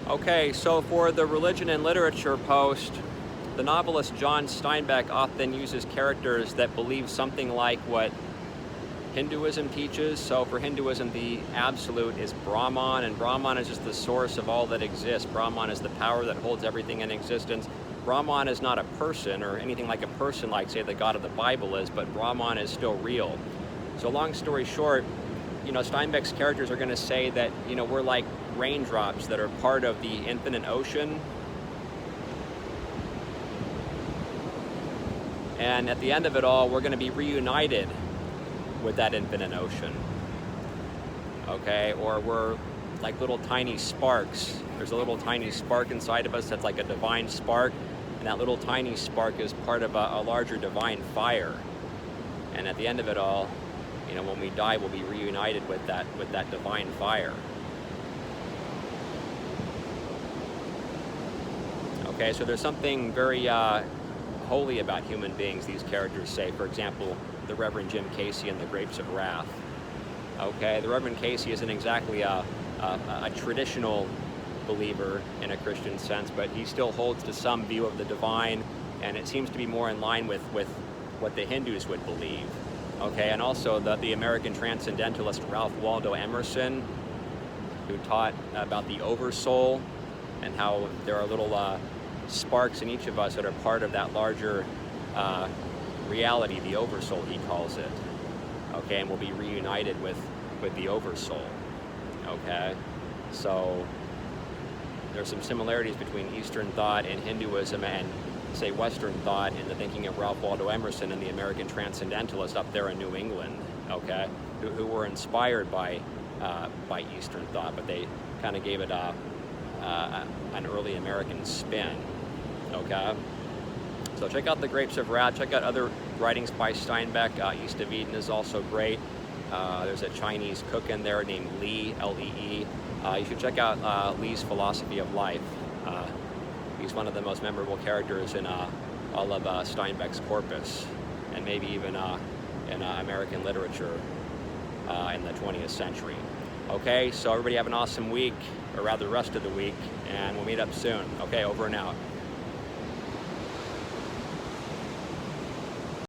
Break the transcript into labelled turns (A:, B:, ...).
A: Okay, so for the religion and literature post, the novelist John Steinbeck often uses characters that believe something like what Hinduism teaches. So for Hinduism, the absolute is Brahman, and Brahman is just the source of all that exists. Brahman is the power that holds everything in existence. Brahman is not a person or anything like a person like, say, the God of the Bible is, but Brahman is still real. So long story short, Steinbeck's characters are going to say that, we're like raindrops that are part of the infinite ocean. And at the end of it all, we're going to be reunited with that infinite ocean. Okay? Or we're like little tiny sparks. There's a little tiny spark inside of us that's like a divine spark. And that little tiny spark is part of a larger divine fire. And at the end of it all, when we die, we'll be reunited with that divine fire. Okay, so there's something very holy about human beings, these characters say. For example, the Reverend Jim Casey in The Grapes of Wrath. Okay, the Reverend Casey isn't exactly a traditional believer in a Christian sense, but he still holds to some view of the divine, and it seems to be more in line with what the Hindus would believe. Okay, and also the American Transcendentalist Ralph Waldo Emerson, who taught about the oversoul and how there are little sparks in each of us that are part of that larger reality, the oversoul, he calls it. Okay, and we'll be reunited with the oversoul. Okay, so there's some similarities between Eastern thought and Hinduism and, say, Western thought in the thinking of Ralph Waldo Emerson and the American Transcendentalists up there in New England, okay, who were inspired by Eastern thought, but they kind of gave it an early American spin, okay? So check out The Grapes of Wrath, check out other writings by Steinbeck. East of Eden is also great. There's a Chinese cook in there named Lee, L-E-E. You should check out Lee's Philosophy of Life. He's one of the most memorable characters in all of Steinbeck's corpus, and maybe even in American literature in the 20th century. Okay, so everybody have an awesome week, or rather the rest of the week, and we'll meet up soon. Okay, over and out.